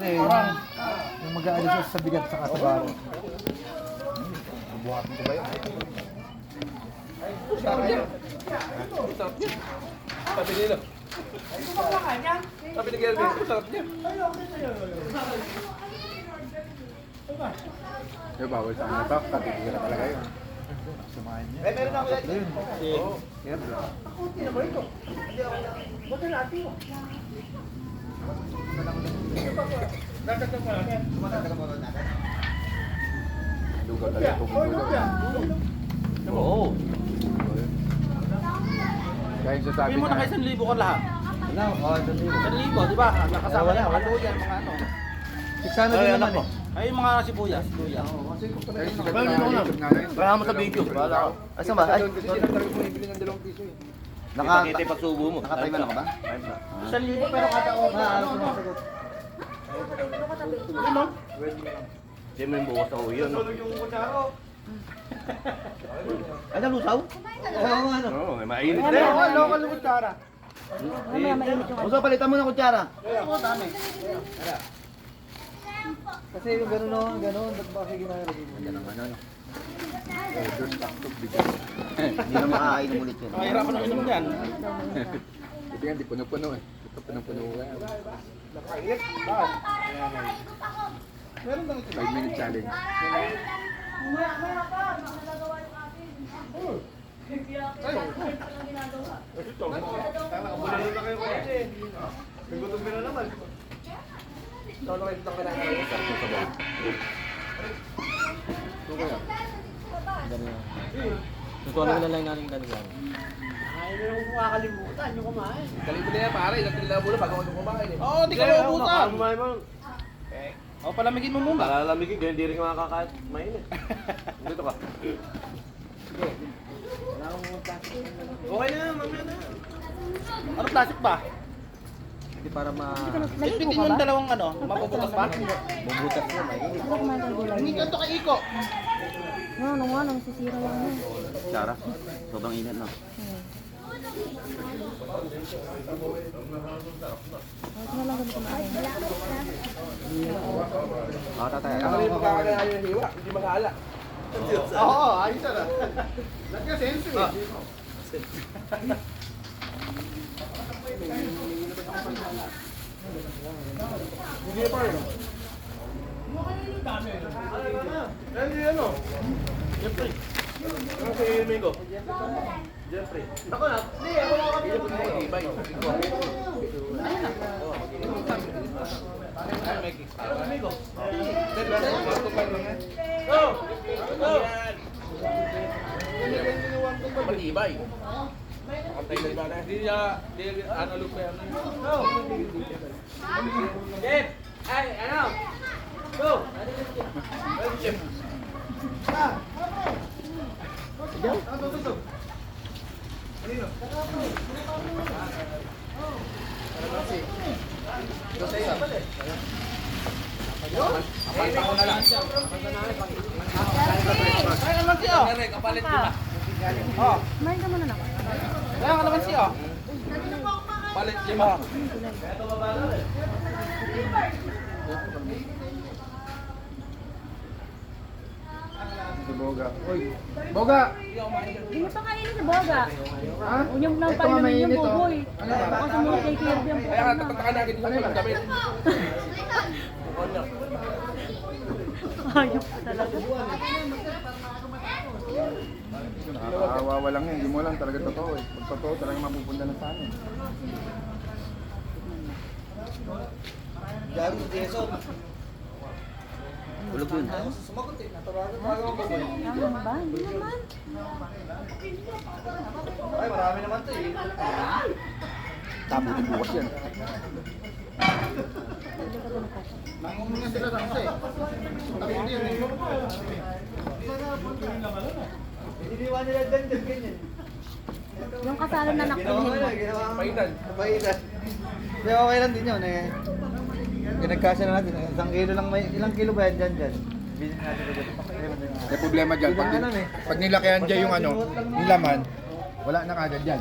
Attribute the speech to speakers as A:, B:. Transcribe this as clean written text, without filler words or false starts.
A: Parang yung mag-aalis sa bigat sa katabaro.
B: Buhatin ko ba yun?
C: Sabi nila. Sabi ni Gervin, sarap niya.
B: Yung bawal sa ano to, katitira talaga yun.
A: Sumahin niya.
B: Meron ako yan.
A: Oo.
B: Lugaw talaga pumugaw.
C: Oo.
B: Kaya yung sasabi
C: Sabi mo na kayo 1,000 ka lahat.
A: Wala, dali.
C: 1,000, di ba? Nakasama
A: Wala,
C: na
A: wala.
C: mga yan, mga ano.
A: Siksano din naman eh.
C: Ay, yung mga sibuyas.
B: Kaya yung sigat
C: Well,
B: na
C: yun
B: YouTube nga na yun.
C: Wala mo sa video. Wala ako.
D: Asan ba? Ay,
B: Kasi sila talaga bumibili ng 2 piso eh.
D: naka...
C: pagsubo mo.
D: Nakatime na ka ba?
C: 1,000 pero kada oras. Ano? Hindi mo yung bukas ako yun.
D: Ay, nalusaw? Oo, ano?
C: Oo, mainit
D: Ano,
C: din.
D: ano, ano, kutsara? Uso, palitan mo ng kutsara.
A: Kasi yung gano'n, ba't ba kasi ginagawa dito?
D: Yan ang ano.
B: Orders laptop bigyan.
D: Hindi na makakainom ulit yun.
C: Mahirapan ang inom dyan.
B: Buti nga, di puno-puno eh. Ito puno-puno ka.
A: Meron bang ito?
B: 5-minute challenge.
C: Tutuan na lang natin daligan.
E: Kalito na yan pare, ilang tila muna bago ako kumain eh.
C: Oo, di ka maubusan. O, palamigin mo muna.
E: Palalamigin, ganyan di rin ka makakain. Mainit. Dito ka. Okay na, mamaya na.
C: Ano plastic ba?
D: Hindi para ma...
C: Pipitin mo yung dalawang ano, mabubutas pa?
D: Bubutas mo, mainit.
C: Hindi ka ito kay Iko.
F: Ano nga, nasisira lang yun.
D: Kutsara. Sobrang init na.
F: Bakit na lang ganito kumain?
D: Tatay.
E: Ano yung makakalayo yung hiwa, hindi makaala.
C: Oo, ayos na. Nagka-sense eh.
E: Hindi pa rin. Ano? Jeffrey. Ano si Mingo? Jeffrey. Ako na. Hindi, ako na kapit. Hindi, ibay. Ay, may kicks. Ano, Mingo? Go! Go! Matibay. Antay na iba na. Hindi niya, ano, look pa yan. Go! Jeff! Ay, ano? Go! Jeff!
C: Ay, naman siya.
E: Kapalit lima.
C: Oh,
F: Kumain ka muna na.
C: kaya ka naman siya.
E: Palit lima.
B: Si Boga. Uy, Boga!
F: Hindi mo pa kainin sa boga.
B: Ha?
F: Unyong nang
B: Ito,
F: painumin
B: mainit,
F: yung
B: oh.
F: buboy.
B: Ano ba?
F: Baka sumunod kay Kirby ang
E: Kaya nga,
F: puto na.
E: tatatakan natin dito sa gamit.
F: Ayok ka talaga.
B: Nakakaawa lang yun. Hindi mo lang talaga totoo eh. Pag totoo, talaga mapupunta na sa amin.
D: Ulog yun.
F: Tama ba? Hindi naman.
E: Ay, marami naman to eh.
B: Tapos bukas yan.
A: Nangungunan sila sa kasi. Tapi hindi yun eh.
D: Iniwan nila dyan, ganyan.
F: Yung kasalan na nakunin mo.
E: Painan.
A: Pailan. Hindi, okay lang din yun eh. Pinagkasya na natin. Isang kilo lang may... Ilang kilo ba yan dyan? Bilhin natin ko dyan.
B: May problema dyan. Pag,
A: Hindi na alam eh.
B: pag nilakihan dyan yung ano, yung laman, wala na kagad dyan.